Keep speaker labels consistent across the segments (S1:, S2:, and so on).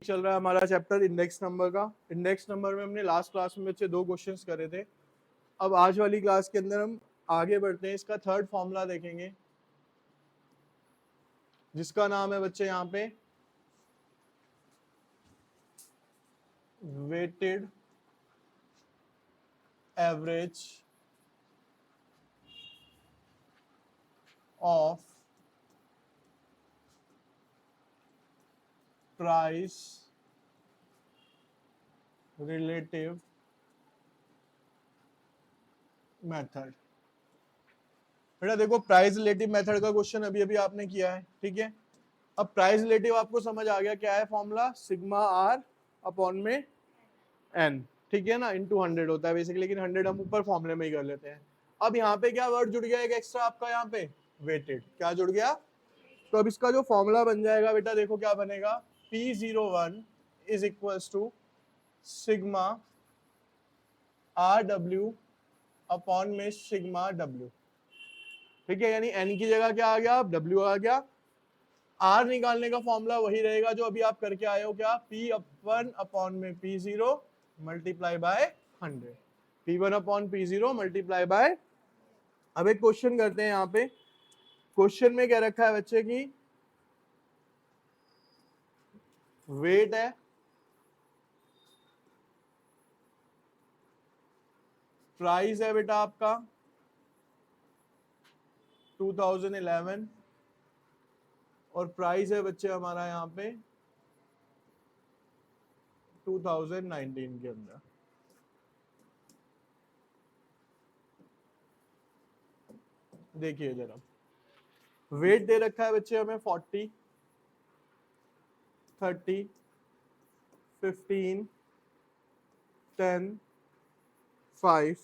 S1: चल रहा है हमारा चैप्टर इंडेक्स नंबर का। इंडेक्स नंबर में हमने लास्ट क्लास में बच्चे 2 क्वेश्चंस करे थे। अब आज वाली क्लास के अंदर हम आगे बढ़ते हैं, इसका थर्ड फॉर्मूला देखेंगे जिसका नाम है बच्चे यहाँ पे weighted average of price relative method. बेटा देखो, प्राइस रिलेटिव मेथड का क्वेश्चन अभी अभी आपने किया है, ठीक है। अब प्राइस रिलेटिव आपको समझ आ गया क्या है फॉर्मूला, सिग्मा आर अपॉन में एन, ठीक है ना, इनटू 100 होता है बेसिकली, लेकिन 100 हम ऊपर फॉर्मूले में ही कर लेते हैं। अब यहाँ पे क्या वर्ड जुड़ गया एक एक्स्ट्रा आपका, यहाँ पे वेटेड क्या जुड़ गया। तो अब इसका जो फॉर्मूला बन जाएगा बेटा, देखो क्या बनेगा, P01 is equals to sigma R W upon में सिग्मा डब्ल्यू, ठीक है। यानी एन की जगह क्या आ गया, अब डब्ल्यू आ गया। आर निकालने का फॉर्मूला वही रहेगा जो अभी आप करके आए हो, क्या, P1 अपॉन में P0 multiply bye 100, P1 upon P0 multiply bye. अब एक क्वेश्चन करते हैं, यहाँ पे क्वेश्चन में क्या रखा है बच्चे की, वेट है, प्राइस है बेटा आपका 2011 और प्राइस है बच्चे हमारा यहाँ पे 2019 के अंदर। देखिए जरा, वेट दे रखा है बच्चे हमें 40, 30, 15, 10, 5।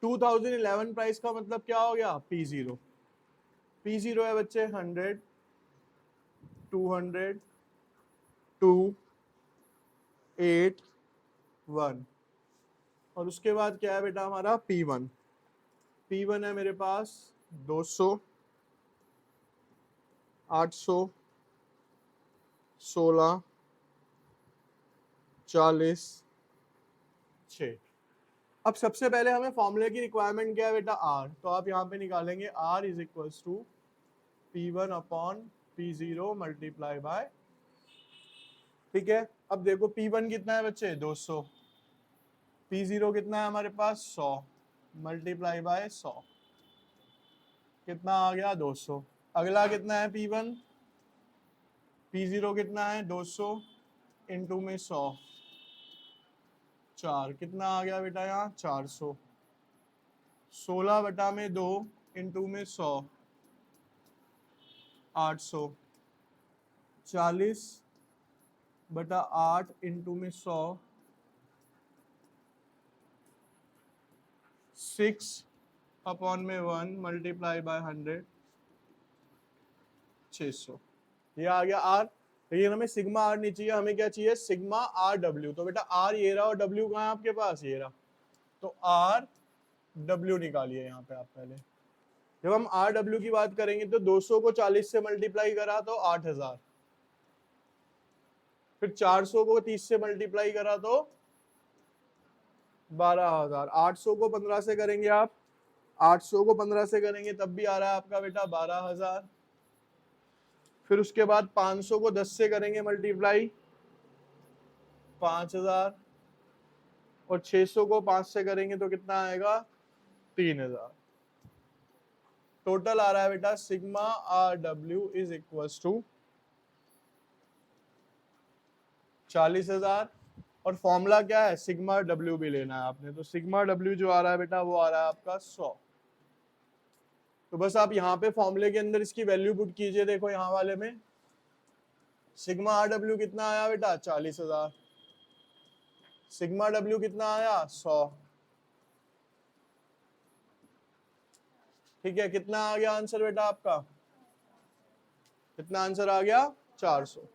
S1: 2011 प्राइस का मतलब क्या हो गया, P0। P0 है बच्चे 100, 200, 2, 8, 1। और उसके बाद क्या है बेटा हमारा P1। P1 है मेरे पास 200, 800, 16, 40, 6। अब सबसे पहले हमें फॉर्मूले की रिक्वायरमेंट क्या है बेटा, आर। तो आप यहाँ पे निकालेंगे R is equals to P1 upon P0 multiply by, ठीक है। अब देखो P1 कितना है बच्चे 200, P0 कितना है हमारे पास 100 मल्टीप्लाई बाय 100, कितना आ गया 200। अगला कितना है P1, P0 कितना है 200 इंटू में 100, 4, कितना आ गया बेटा यहाँ 400। 16 बटा में 2 इंटू में 100, 800। 40 बटा 8 इंटू में 100, 6 अपॉन में 1 मल्टीप्लाई बाय 100, 600। ये आ गया आर। लेकिन हमें सिग्मा आर नहीं चाहिए, हमें क्या चाहिए, सिग्मा आर डब्ल्यू। तो बेटा आर ये रहा और डब्ल्यू कहाँ है आपके पास, ये रहा। तो आर डब्ल्यू निकालिए यहाँ पे आप पहले। जब हम आर डब्ल्यू की बात करेंगे तो 200 को 40 से मल्टीप्लाई करा तो 8000, फिर 400 को 30 से मल्टीप्लाई करा तो 12000, 800 को 15 से करेंगे आप, 800 को 15 से करेंगे तब भी आ रहा है आपका बेटा 12000। फिर उसके बाद 500 को 10 से करेंगे मल्टीप्लाई, 5000। और 600 को 5 से करेंगे तो कितना आएगा 3000। टोटल आ रहा है बेटा sigma R W is equal to 40,000। और फॉर्मूला क्या है, सिग्मा डब्ल्यू भी लेना है आपने। तो सिग्मा डब्ल्यू जो आ रहा है बेटा वो आ रहा है आपका 100। तो बस आप यहाँ पे फॉर्मूले के अंदर इसकी वैल्यू पुट कीजिए। देखो यहाँ वाले में सिग्मा आर डब्ल्यू कितना आया बेटा 40,000, सिग्मा डब्ल्यू कितना आया 100, ठीक है। कितना आ गया आंसर बेटा आपका, कितना आंसर आ गया 400।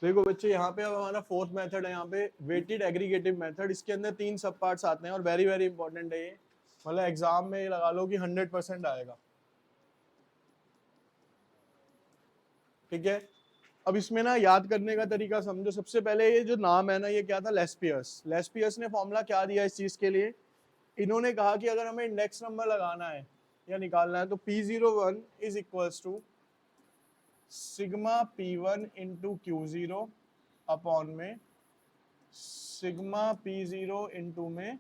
S1: देखो बच्चे यहाँ पे अब हमारा फोर्थ मेथड है, यहाँ पे वेटेड एग्रीगेटिव मेथड। इसके अंदर 3 सब पार्ट्स आते हैं और वेरी वेरी इंपॉर्टेंट है ये, मतलब एग्जाम में लगा लो कि 100% आएगा, ठीक है। अब इसमें ना याद करने का तरीका समझो। सबसे पहले ये जो नाम है ना, ये क्या था, लेस्पियस। लेस्पियस ने फॉर्मूला क्या दिया इस चीज के लिए, इन्होंने कहा कि अगर हमें इंडेक्स नंबर लगाना है या निकालना है तो P01 is equals to sigma P1 into Q0 upon में सिग्मा P0 इंटू में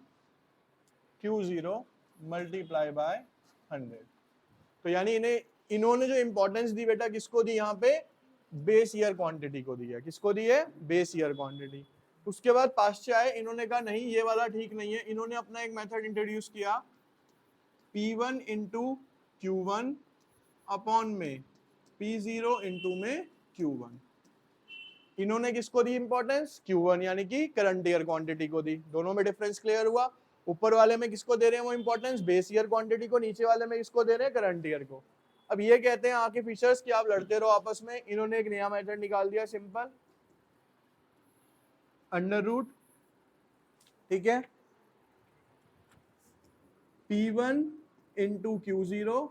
S1: Q0 मल्टीप्लाई बाय 100। तो यानी इन्होंने जो इंपॉर्टेंस दी बेटा किसको दी, यहाँ पे बेस ईयर क्वांटिटी को दी है। किसको दी है, बेस ईयर क्वांटिटी। उसके बाद पाश्चे आए, इन्होंने कहा नहीं ये वाला ठीक नहीं है, इन्होंने अपना एक मेथड इंट्रोड्यूस किया P1 इंटू Q1 अपॉन में P0 इंटू में Q1। इन्होंने किसको दी इंपॉर्टेंस, Q1 यानी कि करंट ईयर क्वांटिटी को दी। दोनों में डिफरेंस क्लियर हुआ। ऊपर वाले में किसको दे रहे हैं वो इंपॉर्टेंस, बेस ईयर क्वांटिटी को, नीचे वाले में किसको दे रहे हैं, करंट ईयर को। अब ये कहते हैं आके फीचर्स कि आप लड़ते रहो आपस में। इन्होंने एक नया मेथड निकाल दिया, सिंपल अंडर रूट, ठीक है, P1 into Q0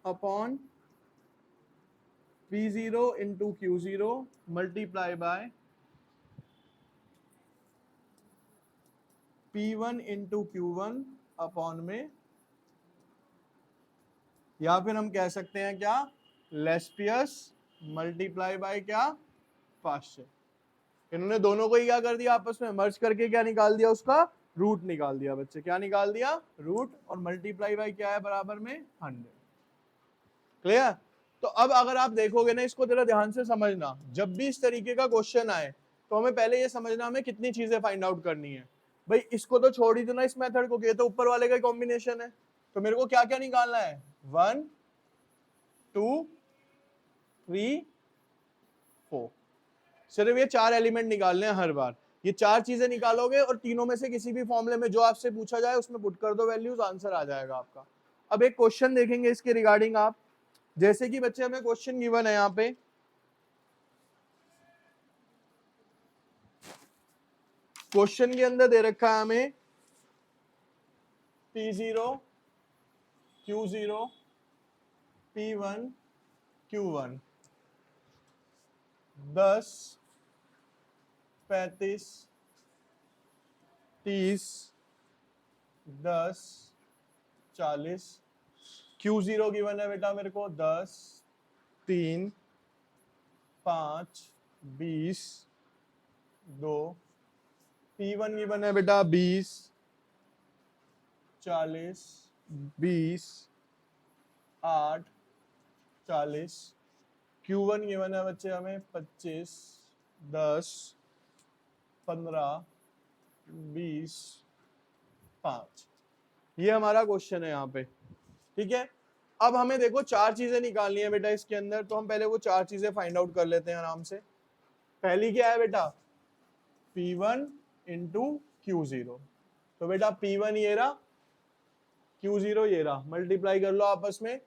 S1: upon P0 into Q0 multiply by P1 into Q1 upon में, या फिर हम कह सकते हैं क्या, लेस्पियस मल्टीप्लाई बाय क्या, पाश्चे। इन्होंने दोनों को ही क्या कर दिया, आपस में मर्ज करके क्या निकाल दिया, उसका रूट निकाल दिया बच्चे। क्या निकाल दिया, रूट, और मल्टीप्लाई बाय क्या है, बराबर में 100। क्लियर। तो अब अगर आप देखोगे ना, इसको जरा ध्यान से समझना, जब भी इस तरीके का क्वेश्चन आए तो हमें पहले ये समझना हमें कितनी चीजें फाइंड आउट करनी है। भाई इसको तो छोड़ ही दो ना, इस मेथड को, ये तो ऊपर वाले का कॉम्बिनेशन है। तो मेरे को क्या क्या निकालना है, 1 2 3 4, सिर्फ ये 4 एलिमेंट निकालने हैं हर बार। ये 4 चीजें निकालोगे और तीनों में से किसी भी फॉर्मूले में जो आपसे पूछा जाए उसमें पुट कर दो वैल्यूज, आंसर आ जाएगा आपका। अब एक क्वेश्चन देखेंगे इसके रिगार्डिंग आप, जैसे कि बच्चे हमें क्वेश्चन गिवन है यहाँ पे, क्वेश्चन के अंदर दे रखा है हमें P0 Q0 P1 Q1 10 35 30 10 40। Q0 given है बेटा मेरे को 10 3 5 20 2। P1 गिवन है बेटा 20 40 20 8 40। Q1 गिवन है बच्चे हमें 25 10 15 20 5। ये हमारा क्वेश्चन है यहाँ पे, ठीक है। अब हमें देखो 4 चीजें निकालनी है बेटा इसके अंदर, तो हम पहले वो 4 चीजें फाइंड आउट कर लेते हैं आराम से। पहली क्या है बेटा, P1 इंटू Q0। तो बेटा P1 ये रहा, Q0 ये रहा, मल्टीप्लाई कर लो आपस में,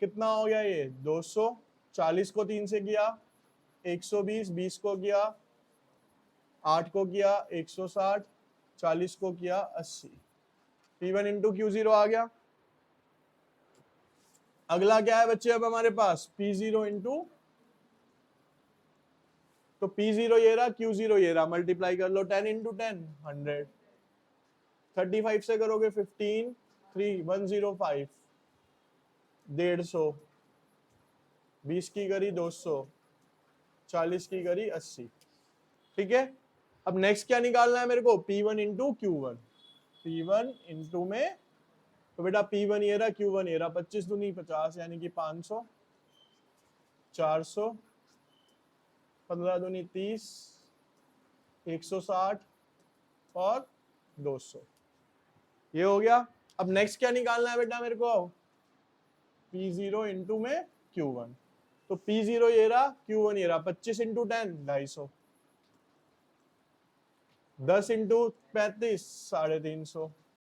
S1: कितना हो गया ये 200, 40 को 3 से किया 120, 20 को किया 8 को किया 160, 40 को किया 80। P1 इंटू Q0 आ गया। अगला क्या है बच्चे अब हमारे पास, P0 इंटू, तो P0 ये रहा, Q0 ये रहा, मल्टीप्लाई कर लो 10 इंटू 10 100। 35 से करोगे 15 3 105 150, 20 की करी 200, 40 की करी 80, ठीक है। अब नेक्स्ट क्या निकालना है मेरे को, P1 into Q1। P1 into में, तो बेटा P1 ये रहा, Q1 ये रहा, 25 दूनी 50 यानी कि 500, 400, 15 दूनी 30, 160 और 200। ये हो गया। अब नेक्स्ट क्या निकालना है बेटा मेरे को, P0 इंटू में Q1। तो P0 ये रहा, Q1 ये रहा, 25 इंटू 10 250, 10 इंटू 35 350,